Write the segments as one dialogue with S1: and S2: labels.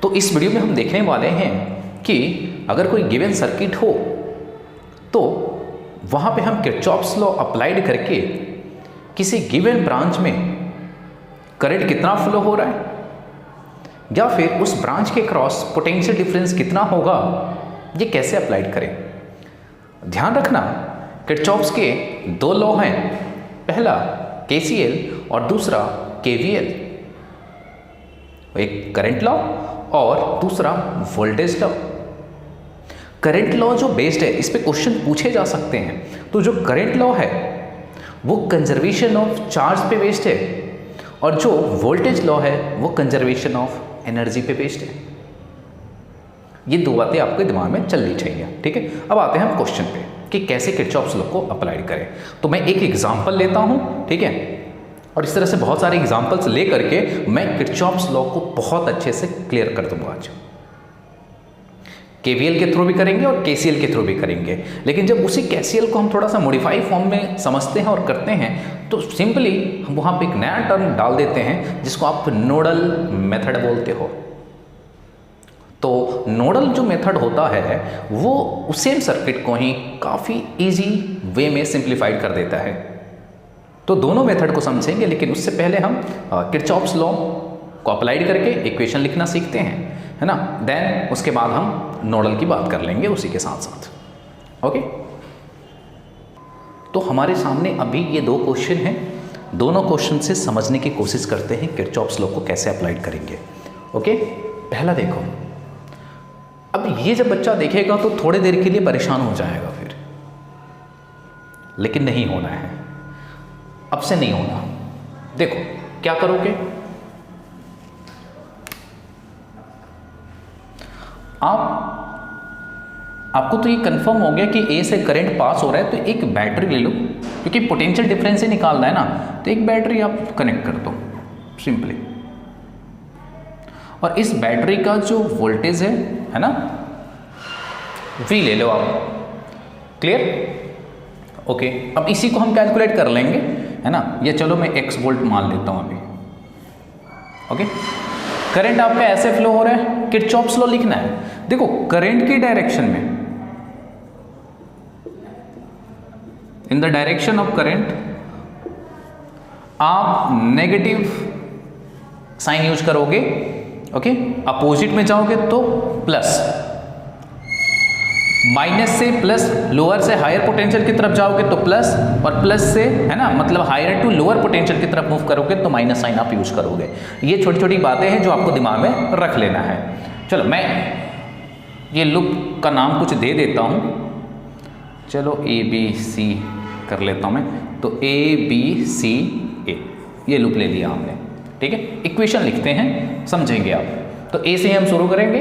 S1: तो इस वीडियो में हम देखने वाले हैं कि अगर कोई गिवन सर्किट हो तो वहाँ पे हम किरचॉफ्स लॉ अप्लाइड करके किसी गिवन ब्रांच में करंट कितना फ्लो हो रहा है या फिर उस ब्रांच के क्रॉस पोटेंशियल डिफरेंस कितना होगा, ये कैसे अप्लाइड करें। ध्यान रखना, किरचॉफ्स के दो लॉ हैं, पहला KCL और दूसरा KVL। एक करंट लॉ और दूसरा वोल्टेज लॉ। करंट लॉ जो बेस्ड है, इस पे क्वेश्चन पूछे जा सकते हैं। तो जो करंट लॉ है वो कंजर्वेशन ऑफ चार्ज पे बेस्ड है और जो वोल्टेज लॉ है वो कंजर्वेशन ऑफ एनर्जी पे बेस्ड है। ये दो बातें आपके दिमाग में चलनी चाहिए, ठीक है। अब आते हैं हम क्वेश्चन पे कि कैसे किरचॉफ्स लॉ को अप्लाई करें। तो मैं एक एग्जांपल लेता हूं, ठीक है, और इस तरह से बहुत सारे एग्जांपल्स ले करके मैं किरचॉफ्स लॉ को बहुत अच्छे से क्लियर कर दूंगा। आज KVL के थ्रू भी करेंगे और KCL के थ्रू भी करेंगे, लेकिन जब उसी KCL को हम थोड़ा सा मॉडिफाई फॉर्म में समझते हैं और करते हैं तो सिंपली हम वहाँ पे एक नया टर्म डाल देते हैं जिसको आप नोडल मेथड बोलते हो। तो नोडल जो मेथड होता है वो उस सेम सर्किट को ही काफ़ी इजी वे में सिंप्लीफाइड कर देता है। तो दोनों मेथड को समझेंगे, लेकिन उससे पहले हम किरचॉफ्स लॉ को अप्लाइड करके इक्वेशन लिखना सीखते हैं, है ना। देन उसके बाद हम नोडल की बात कर लेंगे उसी के साथ साथ। ओके, तो हमारे सामने अभी ये दो क्वेश्चन हैं। दोनों क्वेश्चन से समझने की कोशिश करते हैं किरचॉफ्स लॉ को कैसे अप्लाइड करेंगे। ओके, पहला देखो। अब ये जब बच्चा देखेगा तो थोड़ी देर के लिए परेशान हो जाएगा फिर, लेकिन नहीं होना है, अब से नहीं होना। देखो क्या करोगे, आपको तो ये कंफर्म हो गया कि A से करंट पास हो रहा है, तो एक बैटरी ले लो, क्योंकि पोटेंशियल डिफरेंस ही निकालना है ना। तो एक बैटरी आप कनेक्ट कर दो सिंपली, और इस बैटरी का जो वोल्टेज है ना, V ले लो आप। क्लियर? ओके, अब इसी को हम कैलकुलेट कर लेंगे, है ना। ये चलो मैं X वोल्ट मान लेता हूं अभी। ओके, करंट आपका ऐसे फ्लो हो रहा है, किरचॉफ्स लॉ लिखना है। देखो करंट की डायरेक्शन में, in the direction of current आप नेगेटिव साइन यूज करोगे। ओके, अपोजिट में जाओगे तो प्लस, माइनस से प्लस, लोअर से हायर पोटेंशियल की तरफ जाओगे तो प्लस, और प्लस से, है ना, मतलब हायर टू लोअर पोटेंशियल की तरफ मूव करोगे तो माइनस साइन आप यूज करोगे। ये छोटी छोटी बातें हैं जो आपको दिमाग में रख लेना है। चलो मैं ये लूप का नाम कुछ दे देता हूँ। चलो ABC कर लेता हूँ मैं, तो ABCA ये लूप ले लिया हमने, ठीक है। इक्वेशन लिखते हैं, समझेंगे आप। तो A से हम शुरू करेंगे।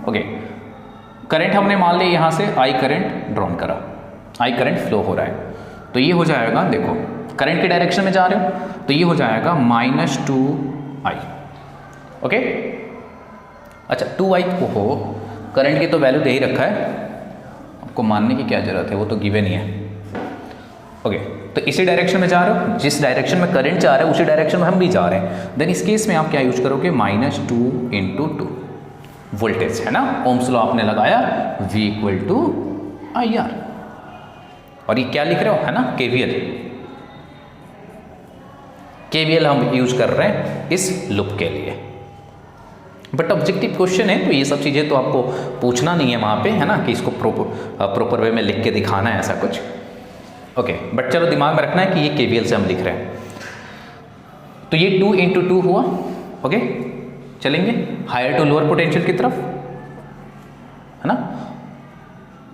S1: ओके, करंट हमने मान लिया यहाँ से I करंट ड्रॉन करा, I करंट फ्लो हो रहा है, तो ये हो जाएगा, देखो करंट के डायरेक्शन में जा रहे हो तो ये हो जाएगा -2I। ओके, अच्छा 2I को हो, करंट की तो वैल्यू दे ही रखा है, आपको मानने की क्या जरूरत है, वो तो गिवन ही है। ओके, तो इसी डायरेक्शन में जा रहे हो, जिस डायरेक्शन में करंट जा रहा है उसी डायरेक्शन में हम भी जा रहे हैं। देन इस केस में आप क्या यूज करोगे, -2 × 2 वोल्टेज, है ना। ओम्स लॉ आपने लगाया, V = IR, और ये क्या लिख रहे हो, है ना, KVL हम यूज कर रहे हैं इस लूप के लिए। बट ऑब्जेक्टिव क्वेश्चन है तो ये सब चीज़ें तो आपको पूछना नहीं है वहाँ पे, है ना, कि इसको प्रॉपर वे में लिख के दिखाना है ऐसा कुछ। ओके, बट चलो दिमाग में रखना है कि ये KVL से हम लिख रहे हैं। तो ये 2 × 2 हुआ। ओके, चलेंगे हायर टू लोअर पोटेंशियल की तरफ, है ना।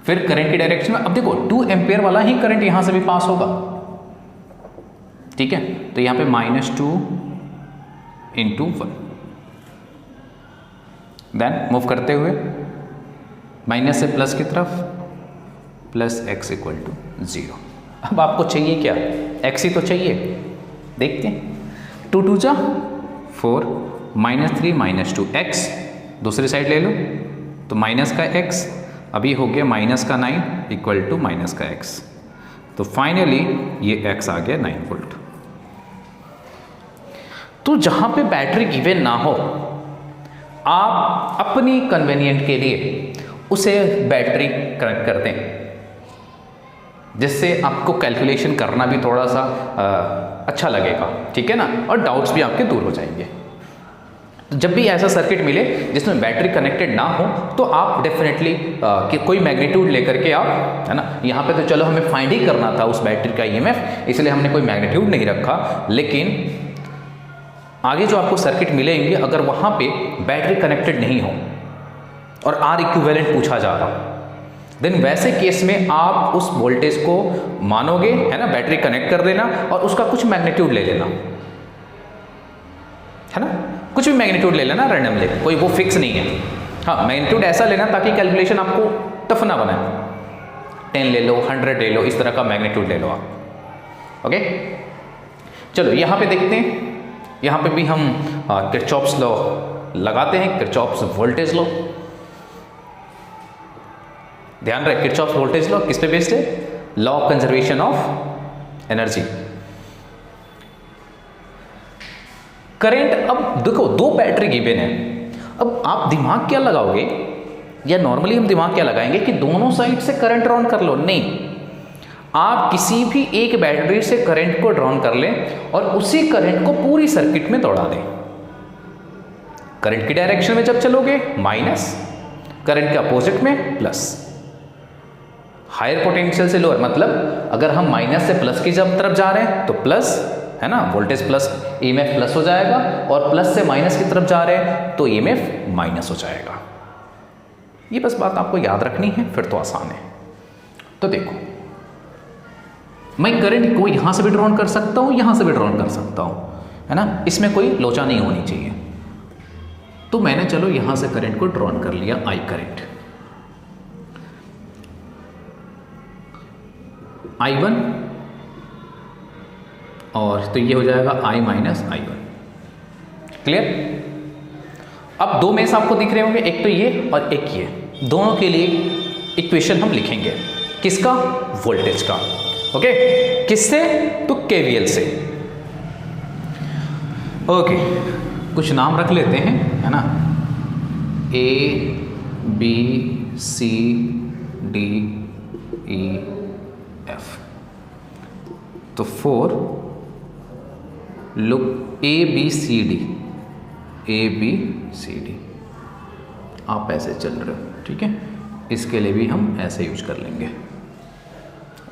S1: फिर करंट की डायरेक्शन में, अब देखो 2 एम्पियर वाला ही करंट यहां से भी पास होगा, ठीक है। तो यहां पे -2 × 1, देन मूव करते हुए माइनस से प्लस की तरफ, +x = 0। अब आपको चाहिए क्या, x ही तो चाहिए, देखते हैं। 2 × 2 = 4, -3 - 2 x, दूसरी साइड ले लो तो माइनस का x, अभी हो गया -9 = -x, तो फाइनली ये x आ गया 9 वोल्ट। तो जहां पे बैटरी गिवन ना हो आप अपनी कन्वीनियंट के लिए उसे बैटरी कनेक्ट कर दें, जिससे आपको कैलकुलेशन करना भी थोड़ा सा अच्छा लगेगा, ठीक है ना, और डाउट्स भी आपके दूर हो जाएंगे। तो जब भी ऐसा सर्किट मिले जिसमें बैटरी कनेक्टेड ना हो तो आप डेफिनेटली कोई मैग्नीट्यूड लेकर के आप, है ना, यहाँ पे तो चलो हमें फाइंड ही करना था उस बैटरी का ईएमएफ, इसलिए हमने कोई मैग्नीट्यूड नहीं रखा, लेकिन आगे जो आपको सर्किट मिलेंगे अगर वहाँ पे बैटरी कनेक्टेड नहीं हो और आर इक्विवेलेंट पूछा जा रहा, देन वैसे केस में आप उस वोल्टेज को मानोगे, है ना, बैटरी कनेक्ट कर देना और उसका कुछ मैग्नीट्यूड ले लेना, है ना, कुछ भी मैग्नीट्यूड ले लेना रैंडमली, कोई वो फिक्स नहीं है। हाँ, मैग्नीट्यूड ऐसा लेना ताकि कैलकुलेशन आपको टफ ना बनाए, 10 ले लो, 100 ले लो, इस तरह का मैग्नीट्यूड ले लो आप। ओके, चलो यहाँ पे देखते हैं, यहाँ पे भी हम किरचॉफ्स लॉ लगाते हैं, किरचॉफ्स वोल्टेज लॉ। ध्यान रहे, किरचॉफ्स वोल्टेज लॉ किस पे बेस्ड है? Law of conservation of energy. Current, अब देखो दो बैटरी गिवन है, अब आप दिमाग क्या लगाओगे, या नॉर्मली हम दिमाग क्या लगाएंगे कि दोनों साइड से करंट ड्रॉन कर लो, नहीं, आप किसी भी एक बैटरी से करंट को ड्रॉन कर लें और उसी करंट को पूरी सर्किट में दौड़ा दें। करंट की डायरेक्शन में जब चलोगे माइनस, करंट के अपोजिट में प्लस। हायर पोटेंशियल से लोअर, मतलब अगर हम माइनस से प्लस की जब तरफ जा रहे हैं तो प्लस, है ना, वोल्टेज प्लस, ईएमएफ प्लस हो जाएगा, और प्लस से माइनस की तरफ जा रहे हैं तो ईएमएफ माइनस हो जाएगा। ये बस बात आपको याद रखनी है, फिर तो आसान है। तो देखो, मैं करंट को यहां से भी ड्रॉन कर सकता हूं, यहां से भी ड्रॉन कर सकता हूं, है ना, इसमें कोई लोचा नहीं होनी चाहिए। तो मैंने चलो यहां से करंट को ड्रॉन कर लिया, आई करंट, I1, और तो ये हो जाएगा I माइनस I1। क्लियर? अब दो मेष आपको दिख रहे होंगे, एक तो ये और एक ये, दोनों के लिए इक्वेशन हम लिखेंगे, किसका? वोल्टेज का। ओके, किससे? तो केवीएल से। ओके, कुछ नाम रख लेते हैं, है ना, A B C D E F। तो 4 look A B C D, A B C D, आप ऐसे चल रहे हो, ठीक है, इसके लिए भी हम ऐसे यूज कर लेंगे।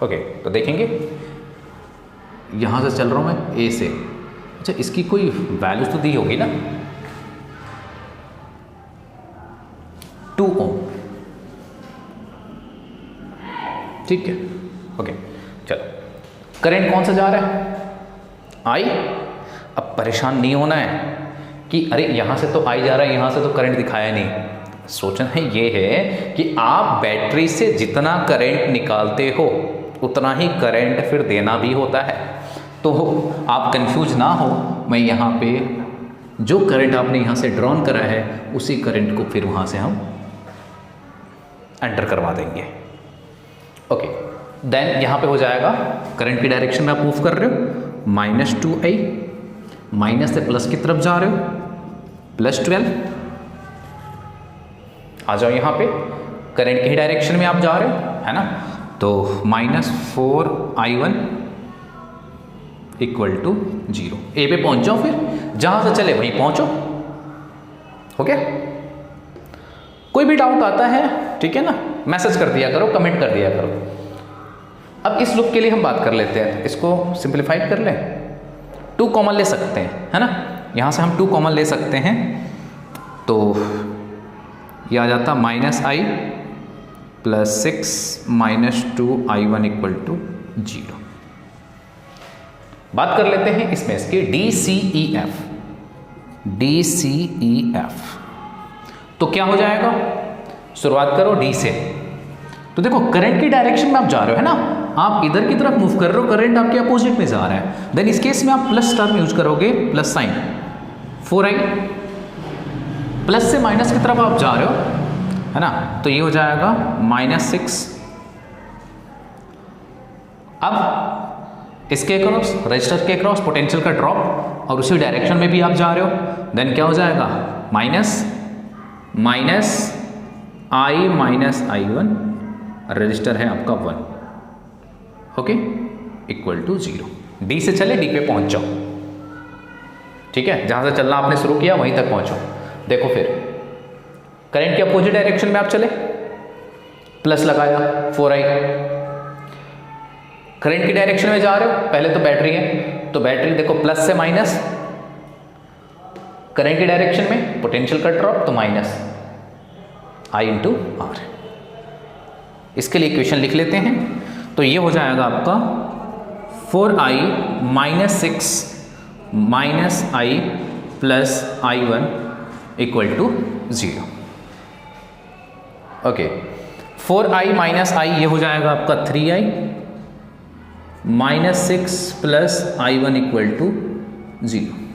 S1: ओके, तो देखेंगे यहां से चल रहा हूं मैं A से, अच्छा इसकी कोई वैल्यू तो दी होगी ना, 2 ओम, ठीक है। ओके, चलो, करंट कौन सा जा रहा है? आई। अब परेशान नहीं होना है कि अरे यहां से तो आई जा रहा है, यहां से तो करंट दिखाया नहीं। सोचना है ये है कि आप बैटरी से जितना करंट निकालते हो उतना ही करंट फिर देना भी होता है, तो आप कंफ्यूज ना हो। मैं यहाँ पे जो करंट आपने यहाँ से ड्रॉन करा है उसी करंट को फिर वहाँ से हम एंटर करवा देंगे। ओके, देन यहाँ पे हो जाएगा, करंट की डायरेक्शन में आप मूव कर रहे हो, -2I, माइनस से प्लस की तरफ जा रहे हो, +12। आ जाओ यहाँ पे, करंट की ही डायरेक्शन में आप जा रहे हो, है ना, तो -4I1 = 0। ए पे पहुंच जाओ, फिर जहां से चले वहीं पहुंचो। हो गया? कोई भी डाउट आता है, ठीक है ना, मैसेज कर दिया करो, कमेंट कर दिया करो। अब इस लूप के लिए हम बात कर लेते हैं, इसको सिंप्लीफाइड कर लें। 2 कॉमन ले सकते हैं, है ना, यहां से हम 2 कॉमन ले सकते हैं, तो यह आ जाता -I + 6 -2I1 = 0। बात कर लेते हैं इसमें इसके DCEF। तो क्या हो जाएगा? शुरुआत करो D से। तो देखो करंट की डायरेक्शन में आप जा रहे हो, है ना, आप इधर की तरफ मूव कर रहे हो, करंट आपके अपोजिट में जा रहा है, देन इस केस में आप प्लस टर्म यूज करोगे, प्लस साइन, 4I, प्लस से माइनस की तरफ आप जा रहे हो, है ना, तो ये हो जाएगा -6। अब इसके अक्रॉस, रजिस्टर के अक्रॉस पोटेंशियल का ड्रॉप, और उसी डायरेक्शन में भी आप जा रहे हो, देन क्या हो जाएगा माइनस आई माइनस I1, रजिस्टर है आपका 1, ओके, इक्वल टू 0। डी से चले, डी पे पहुंच जाओ, ठीक है, जहां से चलना आपने शुरू किया वहीं तक पहुंचो। देखो फिर करंट के अपोजिट डायरेक्शन में आप चले, प्लस लगाया 4i, करंट की डायरेक्शन में जा रहे हो, पहले तो बैटरी है, तो बैटरी देखो प्लस से माइनस, करंट की डायरेक्शन में पोटेंशियल का ड्रॉप, तो माइनस I इंटू आर। इसके लिए इक्वेशन लिख लेते हैं, तो ये हो जाएगा आपका 4i minus 6 minus I plus I1 equal to 0। Okay, 4i minus I ये हो जाएगा आपका 3i minus 6 plus I1 equal to 0।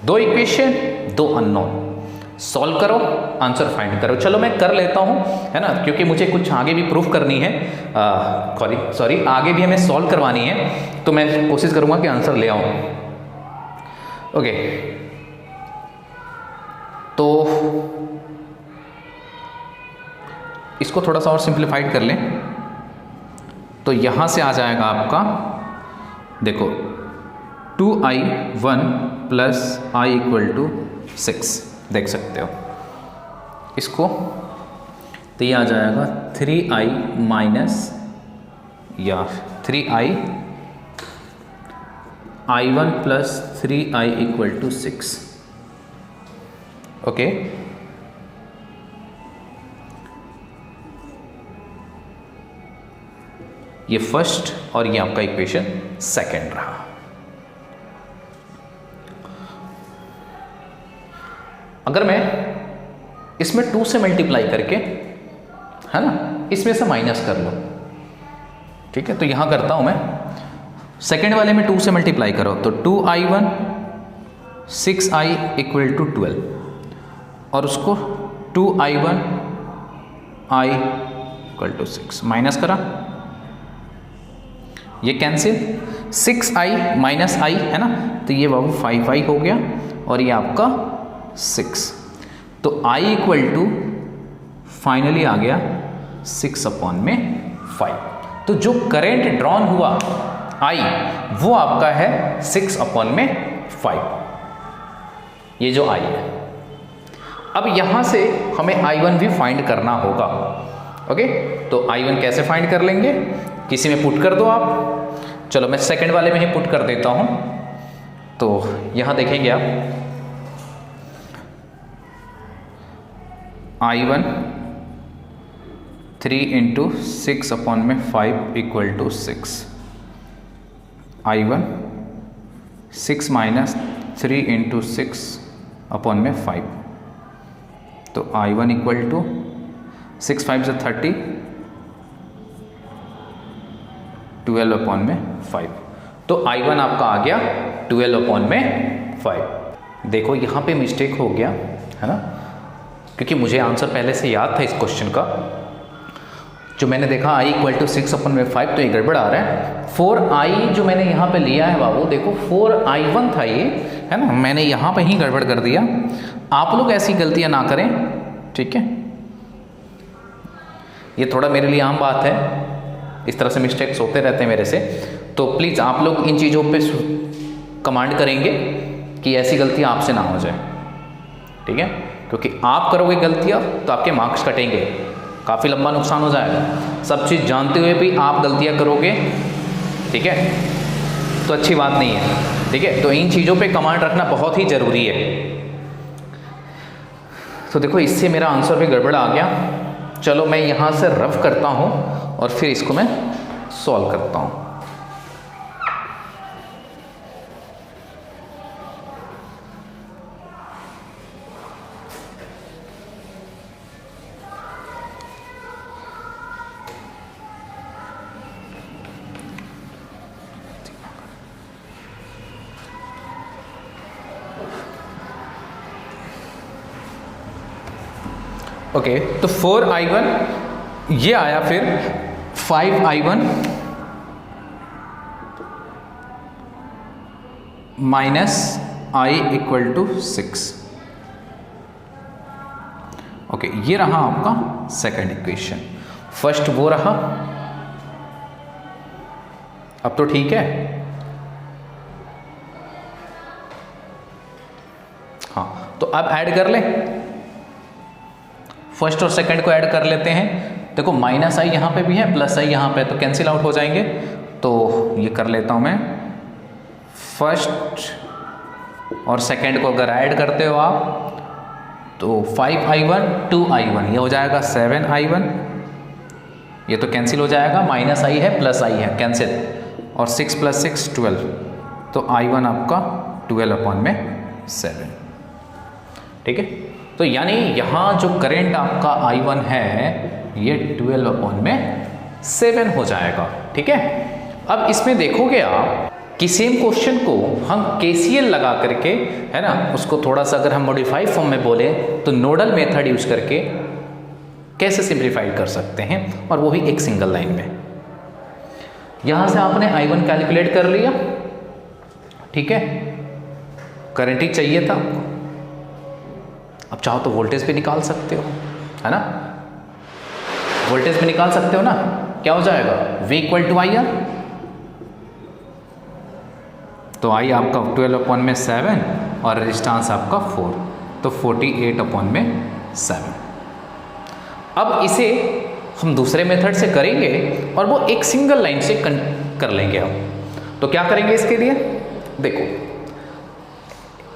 S1: दो इक्वेशन, दो अननोन, सॉल्व करो, आंसर फाइंड करो। चलो मैं कर लेता हूं, है ना, क्योंकि मुझे कुछ आगे भी प्रूफ करनी है, सॉरी आगे भी हमें सॉल्व करवानी है, तो मैं कोशिश करूंगा कि आंसर ले आऊं। ओके, तो इसको थोड़ा सा और सिंप्लीफाइड कर लें, तो यहां से आ जाएगा आपका, देखो 2i1 plus I equal to 6, देख सकते हो इसको, तो ये आ जाएगा 3i माइनस या 3i I1 plus 3i equal to 6, okay. ये फर्स्ट और ये आपका इक्वेशन सेकंड रहा। अगर मैं इसमें 2 से मल्टीप्लाई करके, है ना, इसमें से माइनस कर लो, ठीक है, तो यहां करता हूं मैं, सेकंड वाले में 2 से मल्टीप्लाई करो, तो 2i1 6i इक्वल टू 12, और उसको 2i1 I equal to 6 minus करा, ये कैंसिल, 6i माइनस I, है ना, तो ये बाबू 5i हो गया, और ये आपका 6, तो I इक्वल टू फाइनली आ गया 6 अपॉन में 5। तो जो करेंट ड्रॉन हुआ I, वो आपका है 6 अपॉन में 5, ये जो I है। अब यहां से हमें I1 भी फाइंड करना होगा, ओके, तो I1 कैसे फाइंड कर लेंगे, किसी में पुट कर दो आप, चलो मैं सेकंड वाले में ही पुट कर देता हूं, तो यहां देखेंगे आप I1 3 इंटू 6 अपॉन में 5 equal to 6, I1 6 minus 3 into 6 upon में 5, तो I1 इक्वल टू 6 5 से 30, 12 अपॉन में 5, तो I1 आपका आ गया 12 अपॉन में 5। देखो यहाँ पे मिस्टेक हो गया, है ना, क्योंकि मुझे आंसर पहले से याद था इस क्वेश्चन का, जो मैंने देखा I इक्वल टू 6 अपॉन में 5, तो ये गड़बड़ आ रहा है। 4i जो मैंने यहाँ पे लिया है बाबू, देखो 4i1 था ये, है ना, मैंने यहाँ पे ही गड़बड़ कर दिया। आप लोग ऐसी गलतियाँ ना करें, ठीक है, ये थोड़ा मेरे लिए आम बात है, इस तरह से मिस्टेक्स होते रहते हैं मेरे से, तो प्लीज़ आप लोग इन चीज़ों पे कमांड करेंगे कि ऐसी गलतियाँ आपसे ना हो जाए, ठीक है, क्योंकि आप करोगे गलतियाँ तो आपके मार्क्स कटेंगे, काफ़ी लंबा नुकसान हो जाएगा। सब चीज़ जानते हुए भी आप गलतियाँ करोगे, ठीक है, तो अच्छी बात नहीं है, ठीक है, तो इन चीज़ों पे कमांड रखना बहुत ही ज़रूरी है। तो देखो इससे मेरा आंसर भी गड़बड़ आ गया, चलो मैं यहाँ से रफ करता हूँ और फिर इसको मैं सॉल्व करता हूँ। ओके, तो 4i1 ये आया, फिर 5i1 minus I equal to 6, okay, ये रहा आपका सेकंड इक्वेशन। फर्स्ट वो रहा, अब तो ठीक है। हाँ, तो अब ऐड कर ले, फर्स्ट और सेकंड को ऐड कर लेते हैं। देखो माइनस आई यहाँ पे भी है, प्लस आई यहाँ पे, तो कैंसिल आउट हो जाएंगे। तो ये कर लेता हूँ मैं, फर्स्ट और सेकंड को अगर ऐड करते हो आप तो 5i1 2i1, ये हो जाएगा 7i1, ये तो कैंसिल हो जाएगा, माइनस आई है प्लस आई है कैंसिल, और 6 + 6 12, तो i1 आपका 12/7। ठीक है, तो यानी यहाँ जो करंट आपका i1 है ये 12/7 हो जाएगा। ठीक है, अब इसमें देखोगे आप कि सेम क्वेश्चन को हम KCL लगा करके, है ना, उसको थोड़ा सा अगर हम मॉडिफाइड फॉर्म में बोले तो नोडल मेथड यूज करके कैसे सिंप्लीफाइड कर सकते हैं, और वो भी एक सिंगल लाइन में। यहां से आपने i1 कैलकुलेट कर लिया, ठीक है, करंट ही चाहिए था आपको। अब चाहो तो वोल्टेज भी निकाल सकते हो, है ना, वोल्टेज भी निकाल सकते हो ना। क्या हो जाएगा, V = IR, तो I आपका 12/7 और रेजिस्टेंस आपका 4, तो 48/7। अब इसे हम दूसरे मेथड से करेंगे और वो एक सिंगल लाइन से कर लेंगे हम। तो क्या करेंगे इसके लिए, देखो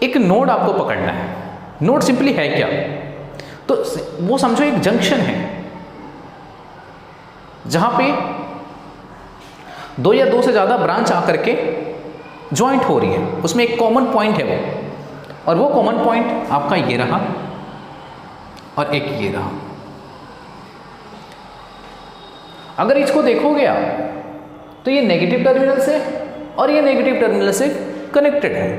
S1: एक नोड आपको पकड़ना है। नोड सिंपली है क्या, तो वो समझो एक जंक्शन है जहां पे दो या दो से ज्यादा ब्रांच आकर के ज्वाइंट हो रही है, उसमें एक कॉमन पॉइंट है वो, और वो कॉमन पॉइंट आपका ये रहा और एक ये रहा। अगर इसको देखोगे आप तो ये नेगेटिव टर्मिनल से और ये नेगेटिव टर्मिनल से कनेक्टेड है,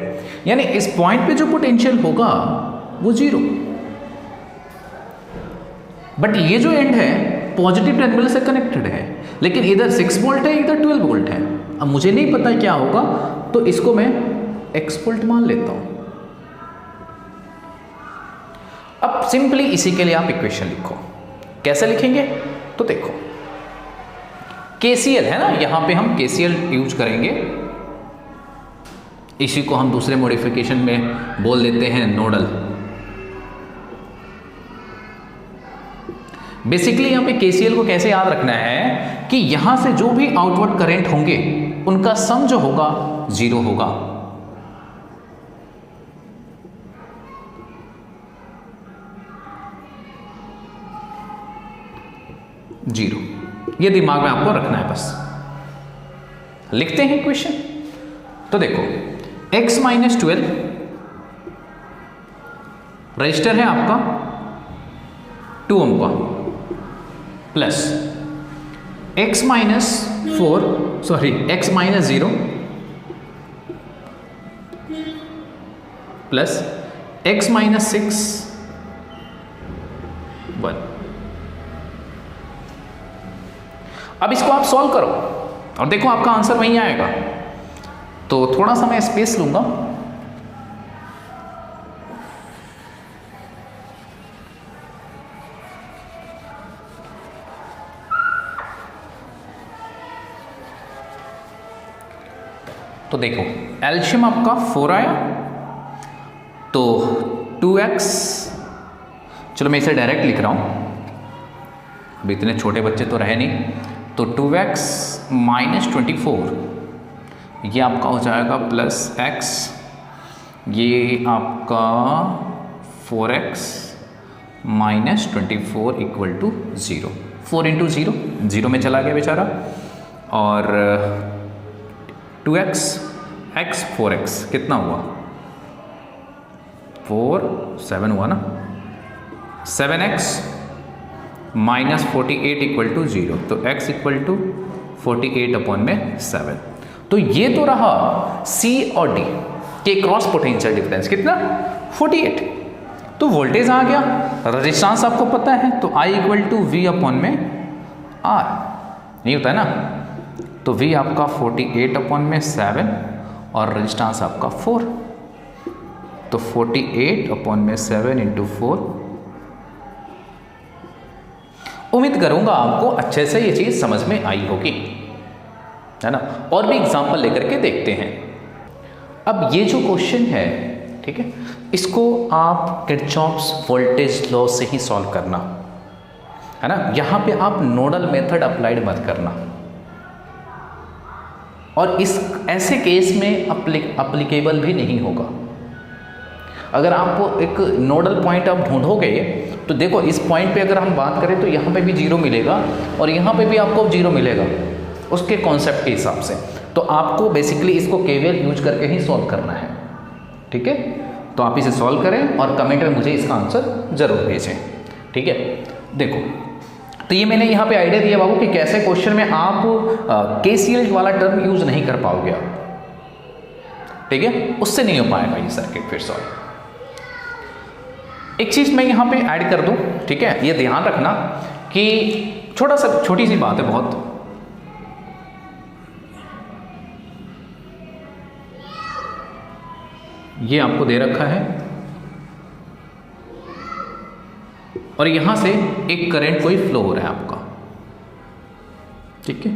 S1: यानी इस पॉइंट पे जो पोटेंशियल होगा वो 0, बट ये जो एंड है पॉजिटिव टर्मिनल से कनेक्टेड है, लेकिन इधर 6 वोल्ट है इधर 12 वोल्ट है। अब मुझे नहीं पता क्या होगा, तो इसको मैं x वोल्ट मान लेता हूं। अब सिंपली इसी के लिए आप इक्वेशन लिखो, कैसे लिखेंगे, तो देखो KCL है ना, यहां पे हम KCL यूज करेंगे, इसी को हम दूसरे मॉडिफिकेशन में बोल देते हैं नोडल। बेसिकली यहां पे KCL को कैसे याद रखना है कि यहां से जो भी आउटवर्ड करंट होंगे उनका सम जो होगा 0 होगा। जीरो, ये दिमाग में आपको रखना है बस। लिखते हैं इक्वेशन, तो देखो x - 12 रजिस्टर है आपका 2 ओम का, प्लस x - 0 प्लस x - 6 1। अब इसको आप सॉल्व करो और देखो आपका आंसर वहीं आएगा। तो थोड़ा सा मैं स्पेस लूंगा, तो देखो एलसीएम आपका 4 आया, तो 2x, चलो मैं इसे डायरेक्ट लिख रहा हूं, अब इतने छोटे बच्चे तो रहे नहीं, तो 2x - 24 ये आपका हो जाएगा प्लस x, ये आपका 4x - 24 = 0। 4 × 0 0 में चला गया बेचारा, और 2x x 4x कितना हुआ, 4 7 हुआ ना, 7x - 48 = 0, तो x = 48/7। तो ये तो रहा C और D के क्रॉस पोटेंशियल डिफरेंस, कितना 48। तो वोल्टेज आ गया, रेजिस्टेंस आपको पता है, तो I = V/R, नहीं होता है ना, तो V आपका 48/7 और रेजिस्टेंस आपका 4, तो 48/7 × 4 उम्मीद करूंगा आपको अच्छे से ये चीज़ समझ में आई होगी, है ना। और भी एग्जाम्पल लेकर के देखते हैं। अब ये जो क्वेश्चन है, ठीक है, इसको आप किरचॉफ्स वोल्टेज लॉ से ही सॉल्व करना, है ना। यहाँ पे आप नोडल मेथड अप्लाइड मत करना, और इस ऐसे केस में अप्लीकेबल भी नहीं होगा। अगर आपको एक नोडल पॉइंट आप ढूंढोगे तो देखो इस पॉइंट पे अगर हम बात करें तो यहाँ पे भी 0 मिलेगा और यहाँ पे भी आपको 0 मिलेगा उसके कॉन्सेप्ट के हिसाब से। तो आपको बेसिकली इसको केवीएल यूज करके ही सॉल्व करना है, ठीक है। तो आप इसे सॉल्व करें और कमेंट में मुझे इसका आंसर जरूर भेजें, ठीक है। देखो तो ये मैंने यहाँ पे आइडिया दिया बाबू कि कैसे क्वेश्चन में आप केसीएल वाला टर्म यूज नहीं कर पाओगे आप, ठीक है, उससे नहीं हो पाएगा ये सर्किट फिर सॉल्व। एक चीज मैं यहाँ पे ऐड कर दूं, ठीक है, ये ध्यान रखना कि छोटी सी बात है बहुत। ये आपको दे रखा है और यहां से एक करंट कोई फ्लो हो रहा है आपका, ठीक है,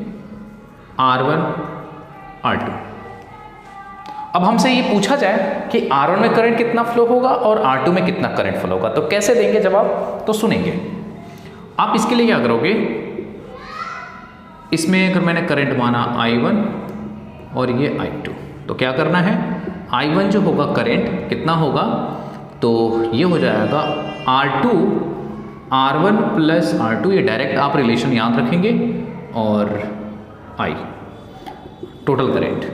S1: R1 R2। अब हमसे ये पूछा जाए कि R1 में करंट कितना फ्लो होगा और R2 में कितना करंट फ्लो होगा, तो कैसे देंगे जवाब, तो सुनेंगे आप। इसके लिए क्या करोगे, इसमें अगर मैंने करंट माना I1 और ये I2, तो क्या करना है, I1 जो होगा करंट कितना होगा, तो ये हो जाएगा R1 प्लस R2, ये डायरेक्ट आप रिलेशन याद रखेंगे, और I टोटल करंट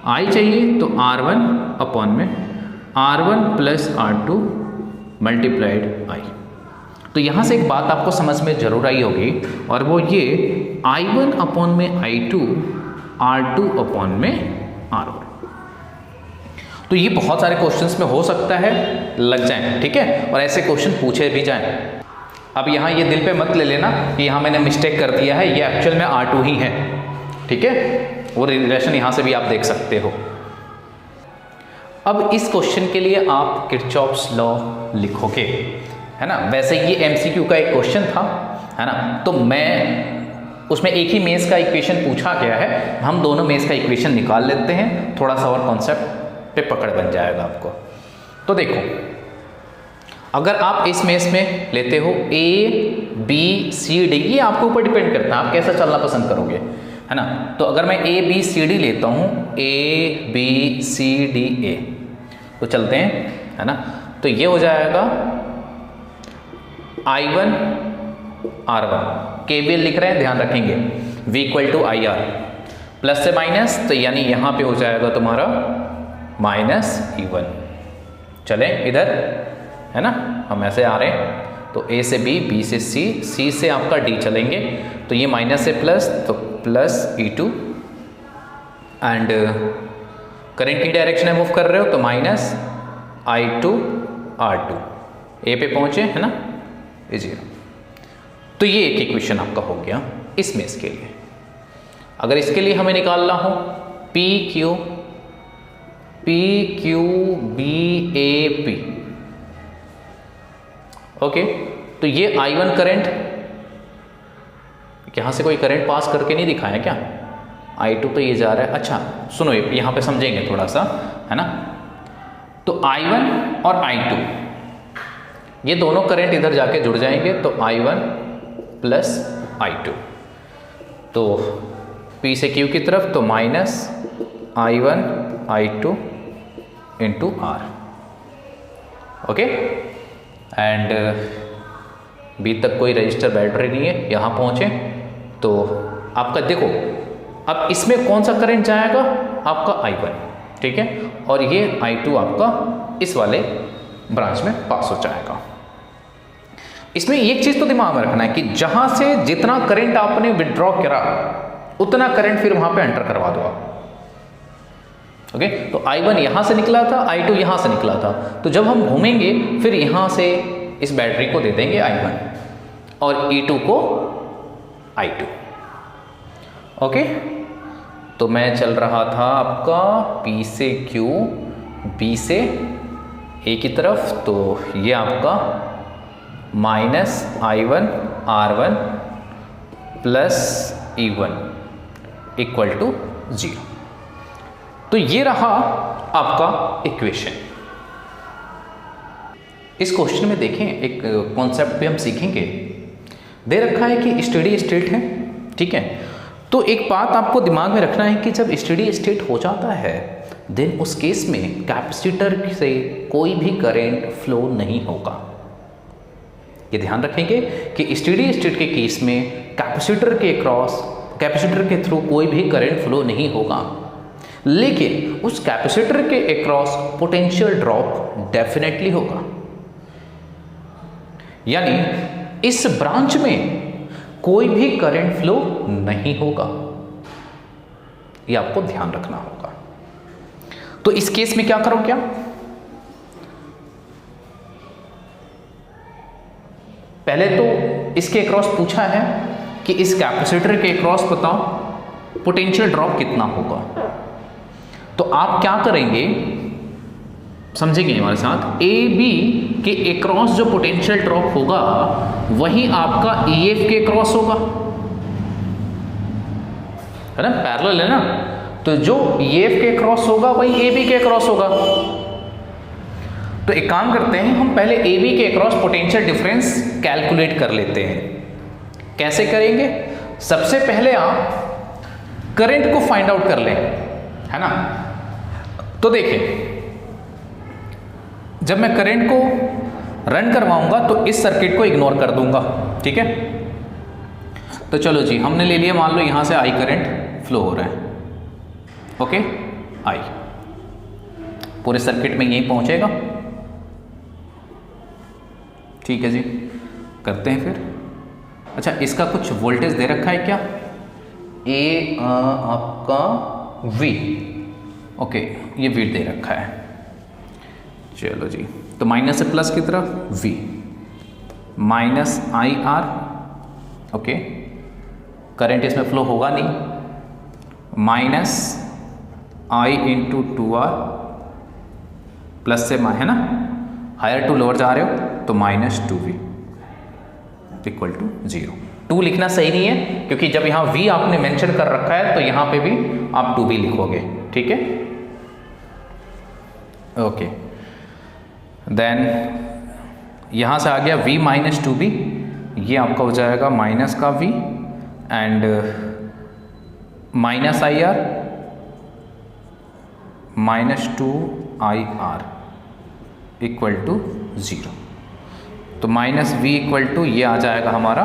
S1: I चाहिए तो R1 अपॉन में R1 plus R2 multiplied I। तो यहाँ से एक बात आपको समझ में जरूर आई होगी, और वो ये I1 अपॉन में I2 R2 अपॉन में R1। तो ये बहुत सारे क्वेश्चंस में हो सकता है लग जाए, ठीक है, और ऐसे क्वेश्चन पूछे भी जाएं। अब यहाँ ये दिल पे मत ले लेना कि यहाँ मैंने मिस्टेक कर दिया है, ये एक्चुअल में R2 ही है, ठीक है, वो रिलेशन यहाँ से भी आप देख सकते हो। अब इस क्वेश्चन के लिए आप किरचॉफ्स लॉ लिखोगे, है ना। वैसे ये एमसीक्यू का एक क्वेश्चन था, है ना, तो मैं उसमें एक ही मेष का इक्वेशन पूछा गया है, हम दोनों मेष का इक्वेशन निकाल लेते हैं, थोड़ा सा और कॉन्सेप्ट पे पकड़ बन जाएगा आपको। तो देखो अगर आप इस मेष में लेते हो A B C D, ये आपके ऊपर डिपेंड करता है आप कैसा चलना पसंद करोगे, है ना। तो अगर मैं A B C D लेता हूँ, A B C D A, तो चलते हैं, है ना। तो ये हो जाएगा I1 R1, केवीएल लिख रहे हैं ध्यान रखेंगे, V equal to I R, plus से माइनस, तो यानी यहाँ पे हो जाएगा तुम्हारा माइनस E1। चले इधर, है ना, हम ऐसे आ रहे हैं, तो A से B, B से C, C से आपका D चलेंगे, तो ये माइनस से प्लस, तो प्लस E2, एंड करंट की डायरेक्शन में मूव कर रहे हो तो माइनस I2 R2, A पे पहुंचे, है ना, ये 0। तो ये एक इक्वेशन आपका हो गया इसमें। इसके लिए अगर इसके लिए हमें निकालना हो PQBAP, ओके, तो ये I1 करंट, यहां से कोई करंट पास करके नहीं दिखाया क्या, I2 तो ये जा रहा है। अच्छा सुनो, यहां पे समझेंगे थोड़ा सा, है ना। तो I1 और I2 ये दोनों करंट इधर जाके जुड़ जाएंगे, तो I1 प्लस I2, तो P से Q की तरफ, तो minus I1 I2 into R, okay. And B तक कोई रजिस्टर बैटरी नहीं है, यहाँ पहुँचे तो आपका देखो अब इसमें कौन सा करंट जाएगा, आपका I1, ठीक है, और ये I2 आपका इस वाले ब्रांच में पास हो जाएगा। इसमें एक चीज़ तो दिमाग में रखना है कि जहाँ से जितना करंट आपने विड्रॉ करा उतना करंट फिर वहाँ पे एंटर करवा दो आप, ओके। तो I1 यहाँ से निकला था, I2 यहाँ से निकला था, तो जब हम घूमेंगे फिर यहाँ से इस बैटरी को दे देंगे I1 और E2 को I2, ओके। तो मैं चल रहा था आपका P से Q, B से A की तरफ, तो ये आपका minus I1 R1 plus E1 equal to 0। तो ये रहा आपका इक्वेशन। इस क्वेश्चन में देखें एक कॉन्सेप्ट भी हम सीखेंगे। दे रखा है कि स्टेडी स्टेट है, ठीक है। तो एक बात आपको दिमाग में रखना है कि जब स्टेडी स्टेट हो जाता है देन उस केस में कैपेसिटर से कोई भी करंट फ्लो नहीं होगा। ये ध्यान रखेंगे कि स्टेडी स्टेट के केस में कैपेसिटर के थ्रू कोई भी करंट फ्लो नहीं होगा, लेकिन उस कैपेसिटर के अक्रॉस पोटेंशियल ड्रॉप डेफिनेटली होगा। यानी इस ब्रांच में कोई भी करंट फ्लो नहीं होगा, ये आपको ध्यान रखना होगा। तो इस केस में क्या करो, क्या पहले तो इसके अक्रॉस पूछा है कि इस कैपेसिटर के अक्रॉस बताओ पोटेंशियल ड्रॉप कितना होगा। तो आप क्या करेंगे, समझेंगे हमारे साथ। ए बी के अक्रॉस जो पोटेंशियल ड्रॉप होगा वही आपका EF के अक्रॉस होगा, है ना, पैरेलल है ना। तो जो EF के अक्रॉस होगा वही AB के अक्रॉस होगा। तो एक काम करते हैं, हम पहले AB के अक्रॉस पोटेंशियल डिफरेंस कैलकुलेट कर लेते हैं। कैसे करेंगे? सबसे पहले आप करंट को फाइंड आउट कर लें, है ना। तो देखिए, जब मैं करंट को रन करवाऊंगा तो इस सर्किट को इग्नोर कर दूंगा, ठीक है। तो चलो जी, हमने ले लिया, मान लो यहां से I करंट फ्लो हो रहा है, ओके। I पूरे सर्किट में यही पहुंचेगा, ठीक है जी। करते हैं फिर। अच्छा, इसका कुछ वोल्टेज दे रखा है क्या? आपका V, ओके, ये V दे रखा है। चलो जी, तो माइनस से प्लस की तरफ V minus IR, okay. Current इसमें फ्लो होगा नहीं, minus I into 2R plus से, है ना, हायर टू लोअर जा रहे हो तो माइनस 2V इक्वल टू 0। 2 लिखना सही नहीं है क्योंकि जब यहाँ V आपने मेंशन कर रखा है तो यहाँ पे भी आप 2V लिखोगे, ठीक है, ओके। देन यहाँ से आ गया V माइनस 2B, ये आपका हो जाएगा माइनस का V and minus IR minus 2IR equal to 0। तो माइनस V इक्वल टू ये आ जाएगा हमारा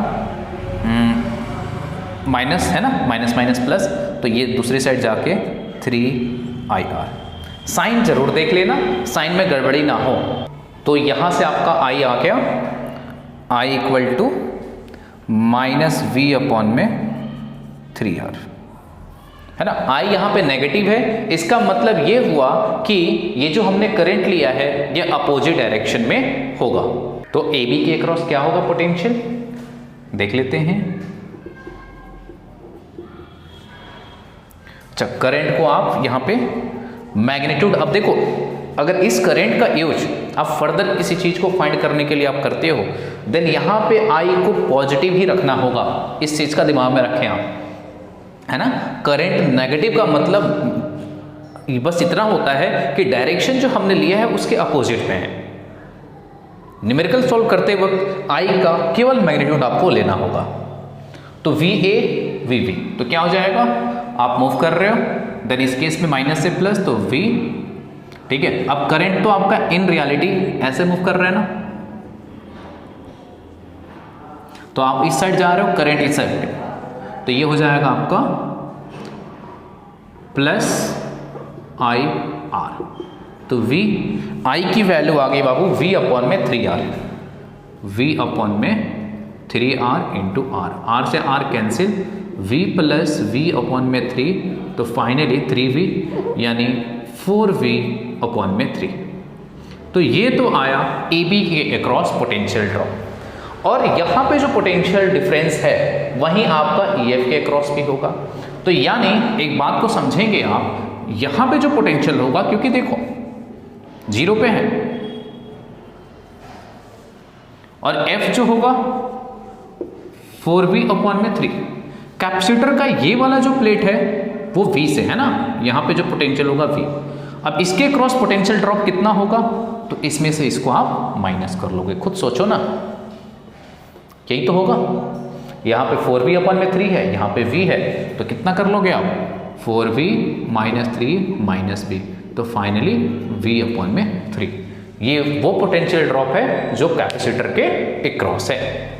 S1: माइनस, है ना, माइनस माइनस प्लस, तो ये दूसरी साइड जाके 3IR। साइन जरूर देख लेना, साइन में गड़बड़ी ना हो। तो यहां से आपका I आ गया, I equal to minus V upon में 3R, है ना। I यहाँ पे नेगेटिव है, इसका मतलब ये हुआ कि ये जो हमने करंट लिया है ये अपोजिट डायरेक्शन में होगा। तो AB के अक्रॉस क्या होगा पोटेंशियल, देख लेते हैं। अच्छा, करंट को आप यहाँ पे मैग्नीट्यूड, अब देखो, अगर इस करंट का यूज आप फर्दर किसी चीज को फाइंड करने के लिए आप करते हो देन यहाँ पे I को पॉजिटिव ही रखना होगा। इस चीज का दिमाग में रखें आप, है ना। करंट नेगेटिव का मतलब बस इतना होता है कि डायरेक्शन जो हमने लिया है उसके अपोजिट में है। न्यूमेरिकल सॉल्व करते वक्त I का केवल मैग्नीट्यूड आपको लेना होगा। तो VA VB, तो क्या हो जाएगा, आप मूव कर रहे हो देन इस केस में माइनस से प्लस, तो V, ठीक है। अब करंट तो आपका इन रियलिटी ऐसे मूव कर रहे हैं ना, तो आप इस साइड जा रहे हो, करंट इस साइड, तो ये हो जाएगा आपका प्लस IR। तो V, I की वैल्यू आ गई बाबू V अपॉन में 3R, V अपॉन में 3R इंटू R, R से R cancel, V plus V upon में 3, तो फाइनली 3V यानी 4V अपॉन में 3। तो ये तो आया AB के अक्रॉस पोटेंशियल ड्रॉप। और यहाँ पे जो पोटेंशियल डिफरेंस है वहीं आपका EF के अक्रॉस भी होगा। तो यानी एक बात को समझेंगे आप, यहाँ पे जो पोटेंशियल होगा, क्योंकि देखो 0 पे है और F जो होगा 4v/3। कैपेसिटर का ये वाला जो प्लेट है वो V से है ना, यहाँ पे जो पोटेंशियल होगा V। अब इसके क्रॉस पोटेंशियल ड्रॉप कितना होगा, तो इसमें से इसको आप माइनस कर लोगे, खुद सोचो ना, यही तो होगा। यहाँ पे 4v/3 है, यहाँ पे V है, तो कितना कर लोगे आप, 4v - 3 - v, तो फाइनली v/3। ये वो पोटेंशियल ड्रॉप है जो कैपेसिटर के अक्रॉस है।